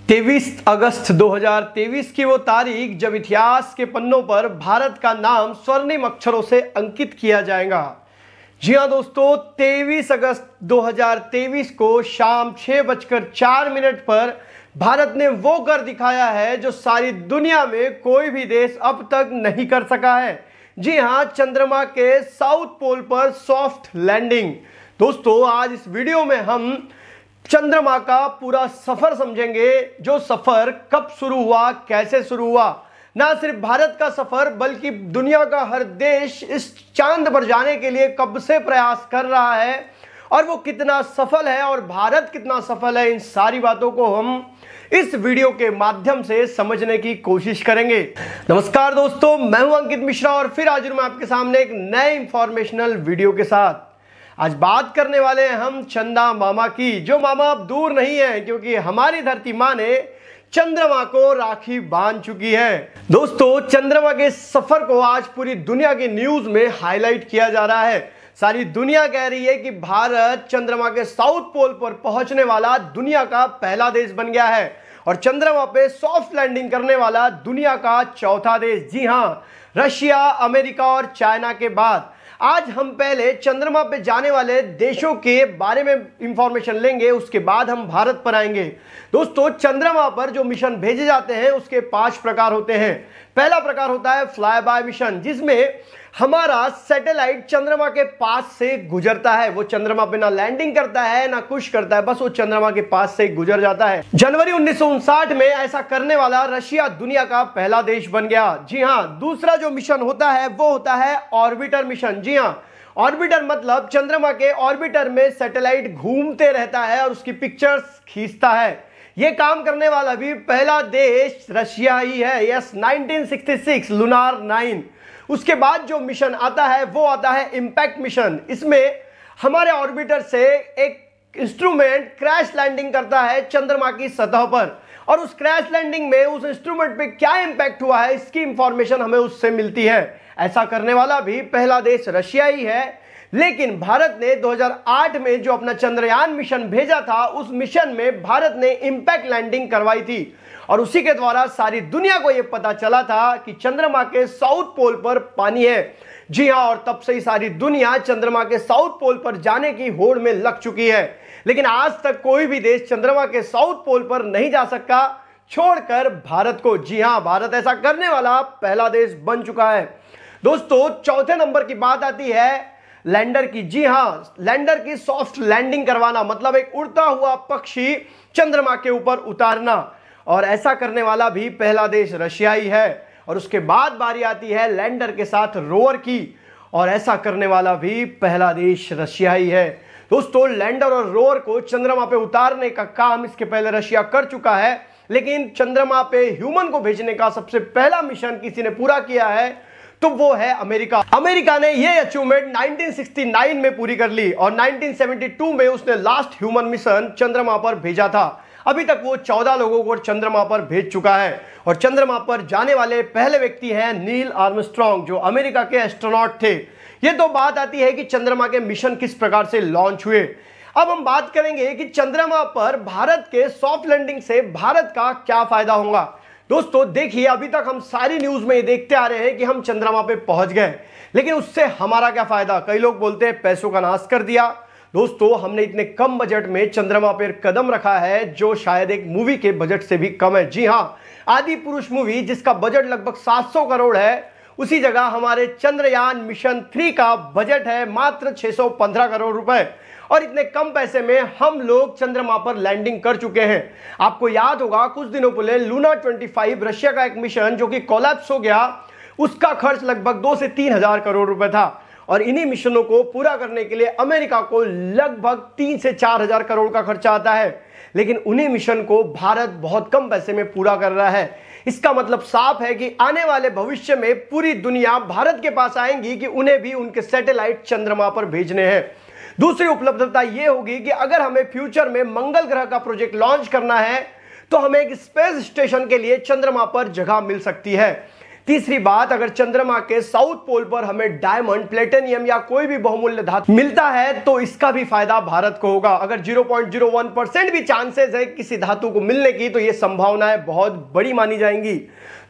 23 अगस्त 2023 की वो तारीख जब इतिहास के पन्नों पर भारत का नाम स्वर्णिम अक्षरों से अंकित किया जाएगा। जी हाँ दोस्तों, 23 अगस्त 2023 को शाम 6:04 पर भारत ने वो कर दिखाया है जो सारी दुनिया में कोई भी देश अब तक नहीं कर सका है। जी हाँ, चंद्रमा के साउथ पोल पर सॉफ्ट लैंडिंग। दोस्तों, आज इस वीडियो में हम चंद्रमा का पूरा सफर समझेंगे। जो सफर कब शुरू हुआ, कैसे शुरू हुआ। ना सिर्फ भारत का सफर बल्कि दुनिया का हर देश इस चांद पर जाने के लिए कब से प्रयास कर रहा है और वो कितना सफल है और भारत कितना सफल है। इन सारी बातों को हम इस वीडियो के माध्यम से समझने की कोशिश करेंगे। नमस्कार दोस्तों, मैं हूं अंकित मिश्रा और फिर हाजिर हूं आपके सामने एक नए इंफॉर्मेशनल वीडियो के साथ। आज बात करने वाले हैं हम चंदा मामा की, जो मामा अब दूर नहीं है क्योंकि हमारी धरती मां ने चंद्रमा को राखी बांध चुकी है। दोस्तों, चंद्रमा के सफर को आज पूरी दुनिया की न्यूज में हाईलाइट किया जा रहा है। सारी दुनिया कह रही है कि भारत चंद्रमा के साउथ पोल पर पहुंचने वाला दुनिया का पहला देश बन गया है और चंद्रमा पे सॉफ्ट लैंडिंग करने वाला दुनिया का चौथा देश। जी हां, रशिया, अमेरिका और चाइना के बाद आज हम पहले चंद्रमा पे जाने वाले देशों के बारे में इंफॉर्मेशन लेंगे, उसके बाद हम भारत पर आएंगे। दोस्तों, चंद्रमा पर जो मिशन भेजे जाते हैं उसके 5 प्रकार होते हैं। पहला प्रकार होता है फ्लाई बाय मिशन, जिसमें हमारा सैटेलाइट चंद्रमा के पास से गुजरता है। वो चंद्रमा पे ना लैंडिंग करता है ना कुछ करता है, बस वो चंद्रमा के पास से गुजर जाता है। जनवरी 1959 में ऐसा करने वाला रशिया दुनिया का पहला देश बन गया। जी हां, दूसरा जो मिशन होता है वो होता है ऑर्बिटर मिशन। जी हां, ऑर्बिटर मतलब चंद्रमा के ऑर्बिटर में सैटेलाइट घूमते रहता है और उसकी पिक्चर्स खींचता है। यह काम करने वाला भी पहला देश रशिया ही है। Yes, 1966 lunar 9। उसके बाद जो मिशन आता है वो आता है इंपैक्ट मिशन। इसमें हमारे ऑर्बिटर से एक इंस्ट्रूमेंट क्रैश लैंडिंग करता है चंद्रमा की सतह पर और उस क्रैश लैंडिंग में उस इंस्ट्रूमेंट पे क्या इंपैक्ट हुआ है इसकी इंफॉर्मेशन हमें उससे मिलती है। ऐसा करने वाला भी पहला देश रशिया ही है। लेकिन भारत ने 2008 में जो अपना चंद्रयान मिशन भेजा था, उस मिशन में भारत ने इंपैक्ट लैंडिंग करवाई थी और उसी के द्वारा सारी दुनिया को यह पता चला था कि चंद्रमा के साउथ पोल पर पानी है। जी हां, और तब से ही सारी दुनिया चंद्रमा के साउथ पोल पर जाने की होड़ में लग चुकी है। लेकिन आज तक कोई भी देश चंद्रमा के साउथ पोल पर नहीं जा सका, छोड़कर भारत को। जी हां, भारत ऐसा करने वाला पहला देश बन चुका है। दोस्तों, चौथे नंबर की बात आती है लैंडर की। जी हां, लैंडर की सॉफ्ट लैंडिंग करवाना मतलब एक उड़ता हुआ पक्षी चंद्रमा के ऊपर उतारना, और ऐसा करने वाला भी पहला देश रशिया ही है। और उसके बाद बारी आती है लैंडर के साथ रोवर की, और ऐसा करने वाला भी पहला देश रशिया ही है। दोस्तों, लैंडर और रोवर को चंद्रमा पे उतारने का काम इसके पहले रशिया कर चुका है, लेकिन चंद्रमा पे ह्यूमन को भेजने का सबसे पहला मिशन किसी ने पूरा किया है तो वो है अमेरिका। अमेरिका ने ये अचीवमेंट 1969 में पूरी कर ली और 1972 में उसने लास्ट ह्यूमन मिशन चंद्रमा पर भेजा था। अभी तक वो 14 लोगों को चंद्रमा पर भेज चुका है और चंद्रमा पर जाने वाले पहले व्यक्ति हैं नील आर्मस्ट्रांग, जो अमेरिका के एस्ट्रोनॉट थे। ये तो बात आती है कि चंद्रमा के मिशन किस प्रकार से लॉन्च हुए। अब हम बात करेंगे कि चंद्रमा पर भारत के सॉफ्ट लैंडिंग से भारत का क्या फायदा होगा। दोस्तों देखिए, अभी तक हम सारी न्यूज में ये देखते आ रहे हैं कि हम चंद्रमा पे पहुंच गए, लेकिन उससे हमारा क्या फायदा। कई लोग बोलते हैं पैसों का नाश कर दिया। दोस्तों, हमने इतने कम बजट में चंद्रमा पर कदम रखा है जो शायद एक मूवी के बजट से भी कम है। जी हां, आदि पुरुष मूवी जिसका बजट लगभग 700 करोड़ है, उसी जगह हमारे चंद्रयान मिशन 3 का बजट है मात्र 615 करोड़ रुपए, और इतने कम पैसे में हम लोग चंद्रमा पर लैंडिंग कर चुके हैं। आपको याद होगा कुछ दिनों पहले लूना 25 रशिया का एक मिशन जो कि कोलैप्स हो गया, उसका खर्च लगभग 2 से 3 हजार करोड़ रुपए था और इन्हीं मिशनों को पूरा करने के लिए अमेरिका को लगभग 3 से 4 हजार करोड़ का खर्चा आता है, लेकिन उन्हीं मिशन को भारत बहुत कम पैसे में पूरा कर रहा है। इसका मतलब साफ है कि आने वाले भविष्य में पूरी दुनिया भारत के पास आएंगी कि उन्हें भी उनके सैटेलाइट चंद्रमा पर भेजने हैं। दूसरी उपलब्धता यह होगी कि अगर हमें फ्यूचर में मंगल ग्रह का प्रोजेक्ट लॉन्च करना है तो हमें एक स्पेस स्टेशन के लिए चंद्रमा पर जगह मिल सकती है। तीसरी बात, अगर चंद्रमा के साउथ पोल पर हमें डायमंड, प्लेटिनियम या कोई भी बहुमूल्य धातु मिलता है तो इसका भी फायदा भारत को होगा। अगर 0.01% भी चांसेस है किसी धातु को मिलने की तो ये संभावनाएं बहुत बड़ी मानी जाएंगी।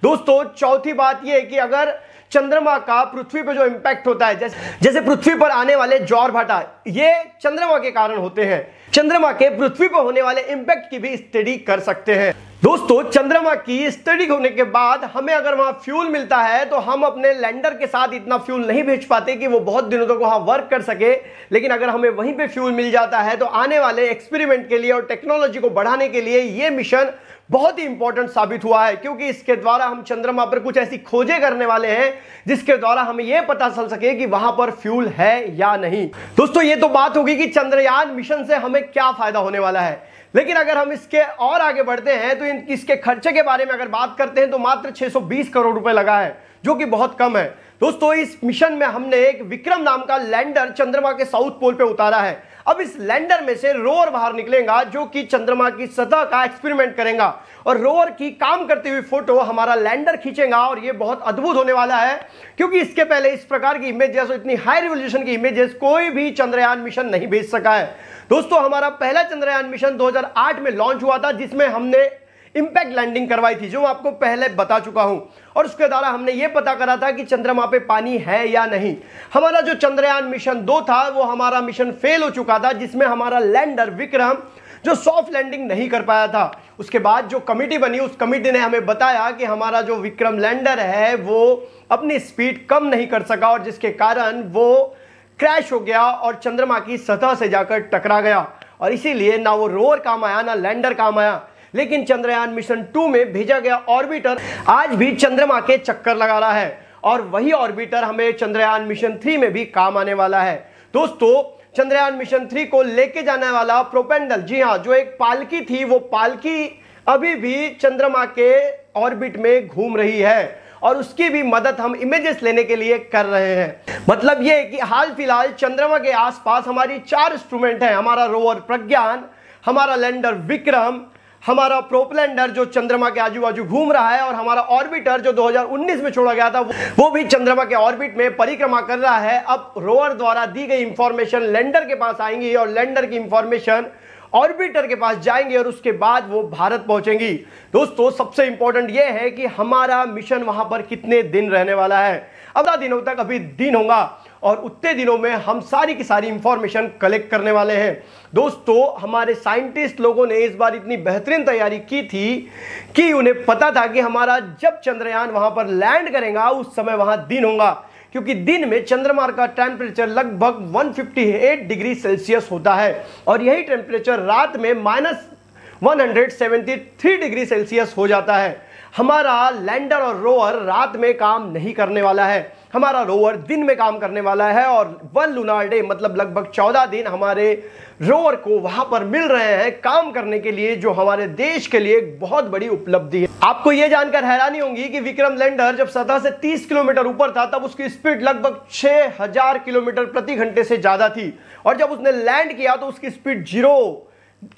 दोस्तों चौथी बात यह है कि अगर चंद्रमा का पृथ्वी पर जो इंपैक्ट होता है, जैसे पृथ्वी पर आने वाले ज्वार-भाटा, ये चंद्रमा के कारण होते हैं। चंद्रमा के पृथ्वी पर होने वाले इंपैक्ट की भी स्टडी कर सकते हैं। दोस्तों चंद्रमा की स्टडी होने के बाद हमें अगर वहां फ्यूल मिलता है तो हम अपने लैंडर के साथ इतना फ्यूल नहीं भेज पाते कि वो बहुत दिनों तक वहां वर्क कर सके, लेकिन अगर हमें वहीं पे फ्यूल मिल जाता है तो आने वाले एक्सपेरिमेंट के लिए और टेक्नोलॉजी को बढ़ाने के लिए ये मिशन बहुत ही इंपॉर्टेंट साबित हुआ है, क्योंकि इसके द्वारा हम चंद्रमा पर कुछ ऐसी खोजें करने वाले हैं जिसके द्वारा हमें यह पता चल सके कि वहां पर फ्यूल है या नहीं। दोस्तों ये तो बात होगी कि चंद्रयान मिशन से हमें क्या फायदा होने वाला है, लेकिन अगर हम इसके और आगे बढ़ते हैं तो इसके खर्चे के बारे में अगर बात करते हैं तो मात्र 620 करोड़ रुपए लगा है, जो कि बहुत कम है। दोस्तों इस मिशन में हमने एक विक्रम नाम का लैंडर चंद्रमा के साउथ पोल पे उतारा है। अब इस लैंडर में से रोवर बाहर निकलेगा जो कि चंद्रमा की सतह का एक्सपेरिमेंट करेगा और रोवर की काम करती हुई फोटो हमारा लैंडर खींचेगा। और ये बहुत अद्भुत होने वाला है, क्योंकि इसके पहले इस प्रकार की इमेजेस और इतनी हाई रिजोल्यूशन की इमेजेस कोई भी चंद्रयान मिशन नहीं भेज सका है। दोस्तों हमारा पहला चंद्रयान मिशन 2008 में लॉन्च हुआ था, जिसमें हमने इंपैक्ट लैंडिंग करवाई थी, जो मैं आपको पहले बता चुका हूं, और उसके द्वारा हमने यह पता करा था कि चंद्रमा पे पानी है या नहीं। हमारा जो चंद्रयान मिशन 2 था वो हमारा मिशन फेल हो चुका था, जिसमें हमारा लैंडर विक्रम जो सॉफ्ट लैंडिंग नहीं कर पाया था। उसके बाद जो कमिटी बनी उस कमिटी ने हमें बताया कि हमारा जो विक्रम लैंडर है वो अपनी स्पीड कम नहीं कर सका, और जिसके कारण वो क्रैश हो गया और चंद्रमा की सतह से जाकर टकरा गया, और इसीलिए ना वो रोवर काम आया ना लैंडर काम आया। लेकिन चंद्रयान मिशन 2 में भेजा गया ऑर्बिटर आज भी चंद्रमा के चक्कर लगा रहा है, और वही ऑर्बिटर हमें चंद्रयान मिशन 3 में भी काम आने वाला है। दोस्तों चंद्रयान मिशन 3 को लेके जाने वाला प्रोपेंडल, जी हाँ, जो एक पालकी थी, वो पालकी अभी भी चंद्रमा के ऑर्बिट में घूम रही है, और उसकी भी मदद हम इमेजेस लेने के लिए कर रहे हैं। मतलब ये कि हाल फिलहाल चंद्रमा के आसपास हमारी 4 इंस्ट्रूमेंट हैं, हमारा रोवर प्रज्ञान, हमारा लैंडर विक्रम, हमारा प्रोपेलैंडर जो चंद्रमा के आजू बाजू घूम रहा है, और हमारा ऑर्बिटर जो 2019 में छोड़ा गया था वो भी चंद्रमा के ऑर्बिट में परिक्रमा कर रहा है। अब रोवर द्वारा दी गई इंफॉर्मेशन लैंडर के पास आएंगी, और लैंडर की इंफॉर्मेशन ऑर्बिटर के पास जाएंगे, और उसके बाद वो भारत पहुंचेंगी। दोस्तों सबसे इंपॉर्टेंट ये है कि हमारा मिशन वहां पर कितने दिन रहने वाला है। अब दिनों तक अभी दिन होगा, और उतने दिनों में हम सारी की सारी इंफॉर्मेशन कलेक्ट करने वाले हैं। दोस्तों हमारे साइंटिस्ट लोगों ने इस बार इतनी बेहतरीन तैयारी की थी कि उन्हें पता था कि हमारा जब चंद्रयान वहां पर लैंड करेगा उस समय वहां दिन होगा, क्योंकि दिन में चंद्रमा का टेम्परेचर लगभग 158 डिग्री सेल्सियस होता है, और यही टेम्परेचर रात में -173 डिग्री सेल्सियस हो जाता है। हमारा लैंडर और रोवर रात में काम नहीं करने वाला है, हमारा रोवर दिन में काम करने वाला है, और 1 लूनार डे मतलब लगभग 14 दिन हमारे रोवर को वहां पर मिल रहे हैं काम करने के लिए, जो हमारे देश के लिए एक बहुत बड़ी उपलब्धि है। आपको यह जानकर हैरानी होगी कि विक्रम लैंडर जब सतह से 30 किलोमीटर ऊपर था तब उसकी स्पीड लगभग 6000 किलोमीटर प्रति घंटे से ज्यादा थी, और जब उसने लैंड किया तो उसकी स्पीड 0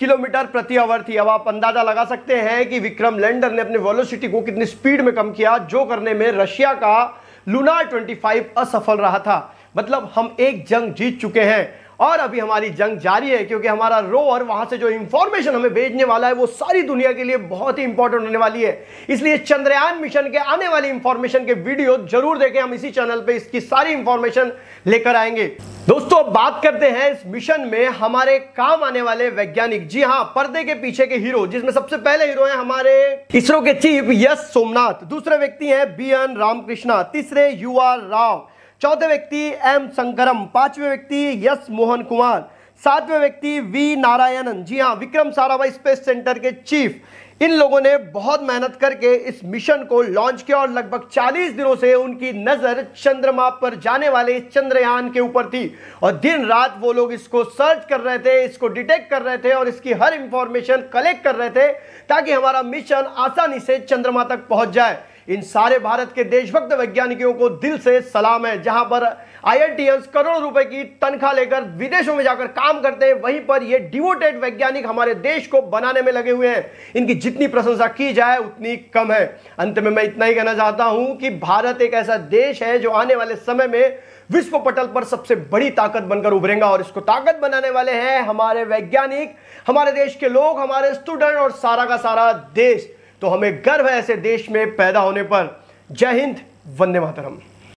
किलोमीटर प्रति आवर थी। अब आप अंदाजा लगा सकते हैं कि विक्रम लैंडर ने अपने वेलोसिटी को कितनी स्पीड में कम किया, जो करने में रशिया का लूनार 25 असफल रहा था। मतलब हम एक जंग जीत चुके हैं, और अभी हमारी जंग जारी है, क्योंकि हमारा रोवर वहां से जो इंफॉर्मेशन हमें भेजने वाला है वो सारी दुनिया के लिए बहुत ही इंपॉर्टेंट होने वाली है। इसलिए चंद्रयान मिशन के आने वाली इंफॉर्मेशन के वीडियो जरूर देखें, हम इसी चैनल पे इसकी सारी इंफॉर्मेशन लेकर आएंगे। दोस्तों बात करते हैं इस मिशन में हमारे काम आने वाले वैज्ञानिक। जी हां, पर्दे के पीछे के हीरो, जिसमें सबसे पहले हीरो हैं हमारे इसरो के चीफ एस सोमनाथ, दूसरे व्यक्ति हैं BN रामकृष्णा, तीसरे UR राव, चौथे व्यक्ति M शंकरम, पांचवें व्यक्ति S मोहन कुमार, सातवें व्यक्ति V नारायणन। जी हाँ, विक्रम साराभाई स्पेस सेंटर के चीफ। इन लोगों ने बहुत मेहनत करके इस मिशन को लॉन्च किया, और लगभग 40 दिनों से उनकी नजर चंद्रमा पर जाने वाले चंद्रयान के ऊपर थी, और दिन रात वो लोग इसको सर्च कर रहे थे, इसको डिटेक्ट कर रहे थे, और इसकी हर इंफॉर्मेशन कलेक्ट कर रहे थे, ताकि हमारा मिशन आसानी से चंद्रमा तक पहुंच जाए। इन सारे भारत के देशभक्त वैज्ञानिकों को दिल से सलाम है। जहां पर IITians करोड़ों रुपए की तनख्वाह लेकर विदेशों में जाकर काम करते हैं, वहीं पर ये डिवोटेड वैज्ञानिक हमारे देश को बनाने में लगे हुए हैं। इनकी जितनी प्रशंसा की जाए उतनी कम है। अंत में मैं इतना ही कहना चाहता हूं कि भारत एक ऐसा देश है जो आने वाले समय में विश्व पटल पर सबसे बड़ी ताकत बनकर उभरेगा, और इसको ताकत बनाने वाले हैं हमारे वैज्ञानिक, हमारे देश के लोग, हमारे स्टूडेंट और सारा का सारा देश। तो हमें गर्व है ऐसे देश में पैदा होने पर। जय हिंद, वंदे मातरम।